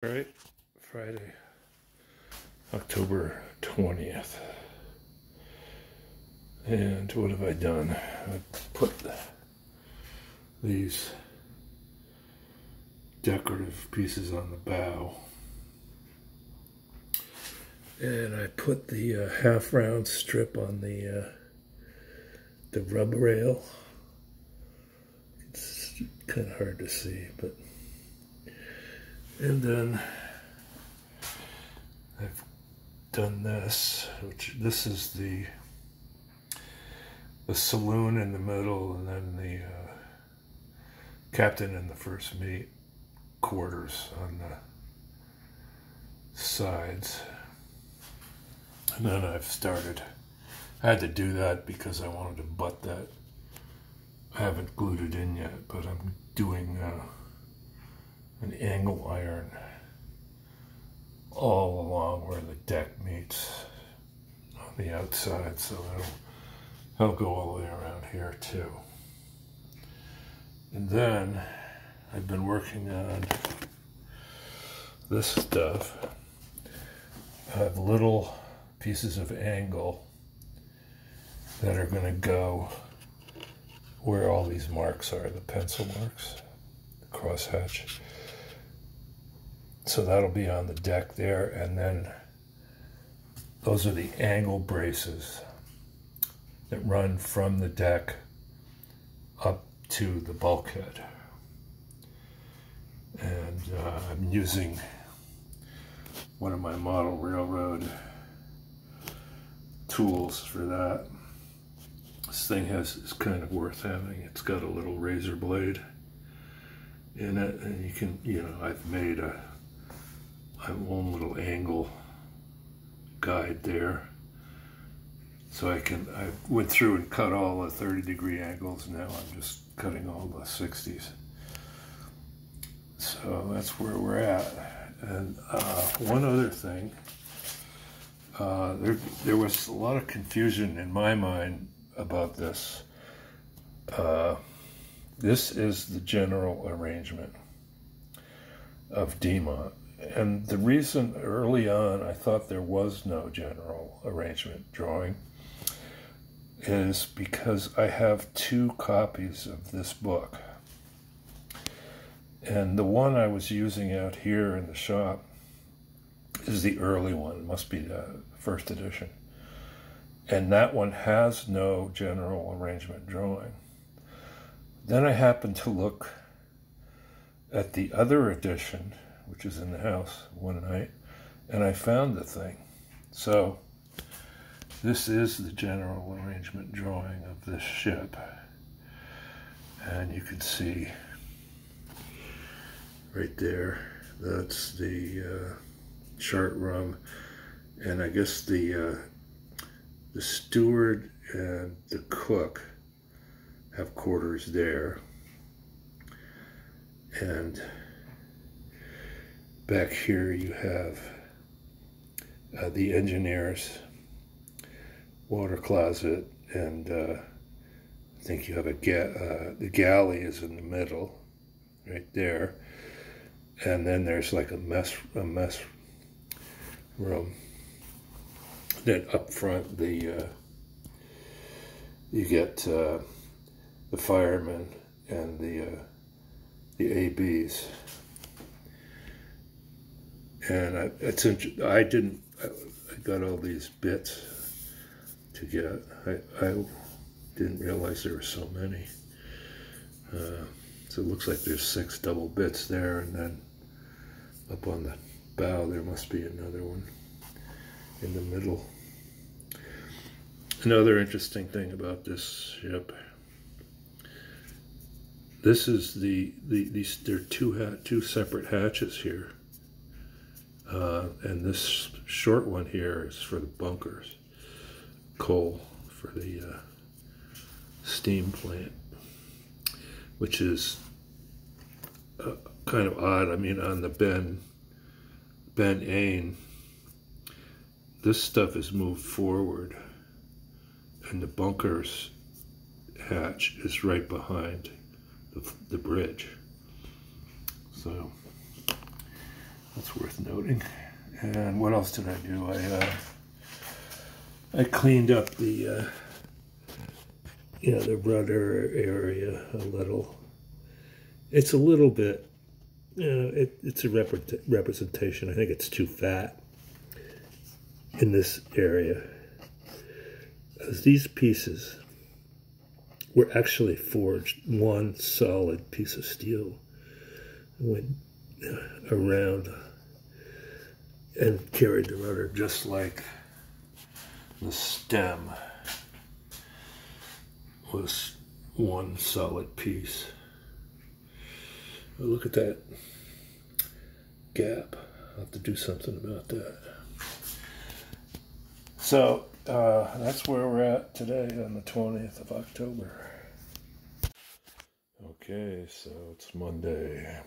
Right, Friday, October 20th. And what have I done? I put these decorative pieces on the bow. And I put the half round strip on the rub rail. It's kind of hard to see, but and then I've done this, which this is the saloon in the middle, and then the captain and the first mate quarters on the sides. And then I had to do that because I wanted to butt that. I haven't glued it in yet, but I'm doing an angle iron all along where the deck meets on the outside, so that'll go all the way around here too. And then I've been working on this stuff. I have little pieces of angle that are going to go where all these marks are, the pencil marks, the crosshatch. So that'll be on the deck there, and then those are the angle braces that run from the deck up to the bulkhead. And I'm using one of my model railroad tools for that. This thing is kind of worth having. It's got a little razor blade in it, and you can, I've made my own little angle guide there. So I went through and cut all the 30-degree angles. Now I'm just cutting all the 60s. So that's where we're at. And one other thing, there was a lot of confusion in my mind about this. This is the general arrangement of Deemount. And the reason early on I thought there was no general arrangement drawing is because I have 2 copies of this book. And the one I was using out here in the shop is the early one. It must be the first edition. And that one has no general arrangement drawing. Then I happened to look at the other edition, which is in the house one night, and I found the thing. So this is the general arrangement drawing of this ship. And you can see right there, that's the chart room. And I guess the steward and the cook have quarters there. And back here you have the engineer's water closet, and I think you have the galley is in the middle, right there, and then there's like a mess room. Then up front, you get the firemen and the ABs. And I got all these bits to get. I didn't realize there were so many. So it looks like there's 6 double bits there, and then up on the bow there must be another one in the middle. Another interesting thing about this ship, this is there are two separate hatches here. And this short one here is for the bunkers, coal for the steam plant, which is kind of odd. I mean, on the Ben Ain, this stuff is moved forward, and the bunkers hatch is right behind the bridge. So That's worth noting. And what else did I do? I cleaned up the the rudder area a little. It's a little bit, it's a representation. I think it's too fat in this area. As these pieces were actually forged one solid piece of steel, went around and carried the rudder just like the stem was one solid piece. But look at that gap. I'll have to do something about that. So that's where we're at today on the 20th of October. Okay, so it's Monday,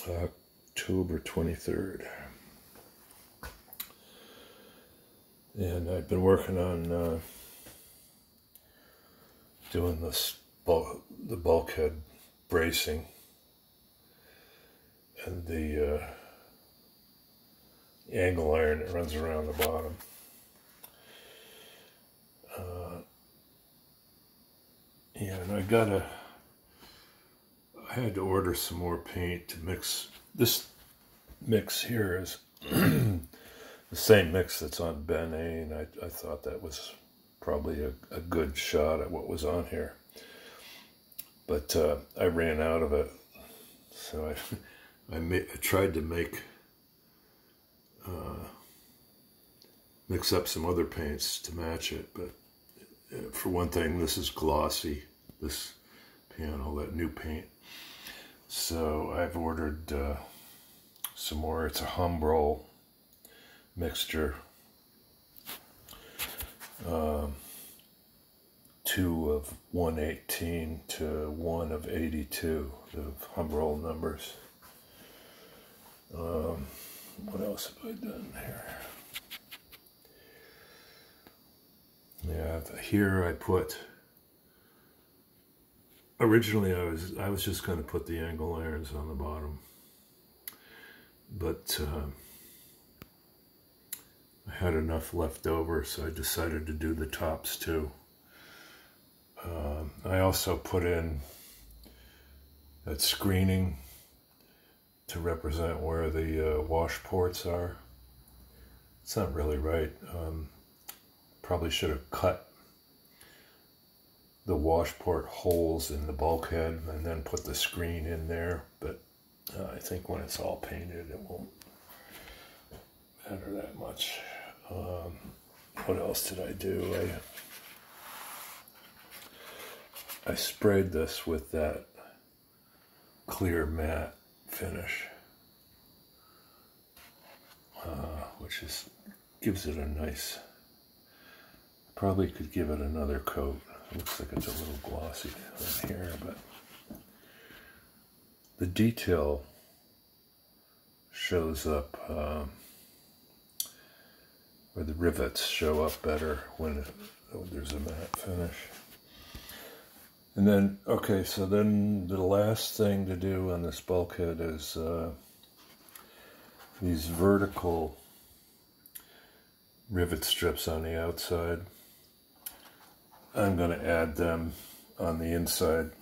October 23rd. And I've been working on doing this the bulkhead bracing and the angle iron that runs around the bottom. Yeah, and I had to order some more paint to mix. This mix here is the same mix that's on Ben A, and I thought that was probably a good shot at what was on here. But I ran out of it, so I tried to mix up some other paints to match it, but for one thing, this is glossy, this panel, that new paint. So I've ordered some more. It's a Humbrol mixture, 2 of 118 to 1 of 82, the Humbrol numbers. What else have I done here? Yeah, here I put. Originally, I was just going to put the angle irons on the bottom, but I had enough left over, so I decided to do the tops too. I also put in that screening to represent where the wash ports are. It's not really right. Probably should have cut the washport holes in the bulkhead and then put the screen in there, but I think when it's all painted it won't matter that much. What else did I do? I sprayed this with that clear matte finish, which gives it a nice. Probably could give it another coat. It looks like it's a little glossy on here, but the detail shows up where the rivets show up better when there's a matte finish. And then, okay, so then the last thing to do on this bulkhead is these vertical rivet strips on the outside. I'm going to add them on the inside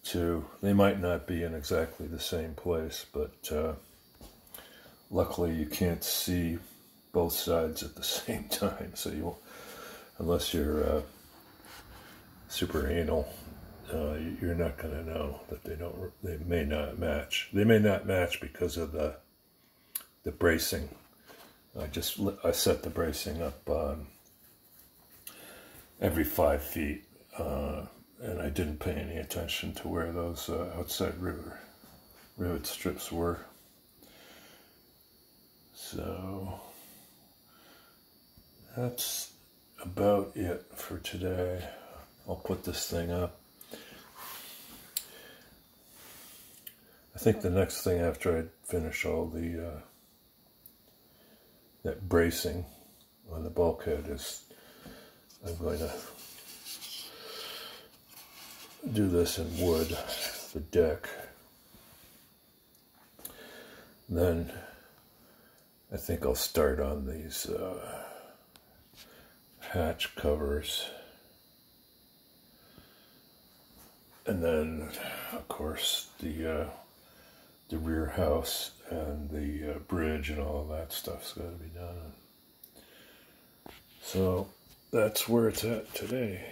too. They might not be in exactly the same place, but luckily you can't see both sides at the same time, so you, unless you're super anal, you're not going to know that they may not match. They may not match because of the bracing. I set the bracing up on every 5 feet, and I didn't pay any attention to where those outside rivet strips were. So that's about it for today. I'll put this thing up. I think the next thing after I finish all the that bracing on the bulkhead is I'm going to do this in wood, the deck. Then I think I'll start on these hatch covers. And then, of course, the rear house and the bridge and all of that stuff's got to be done. So that's where it's at today.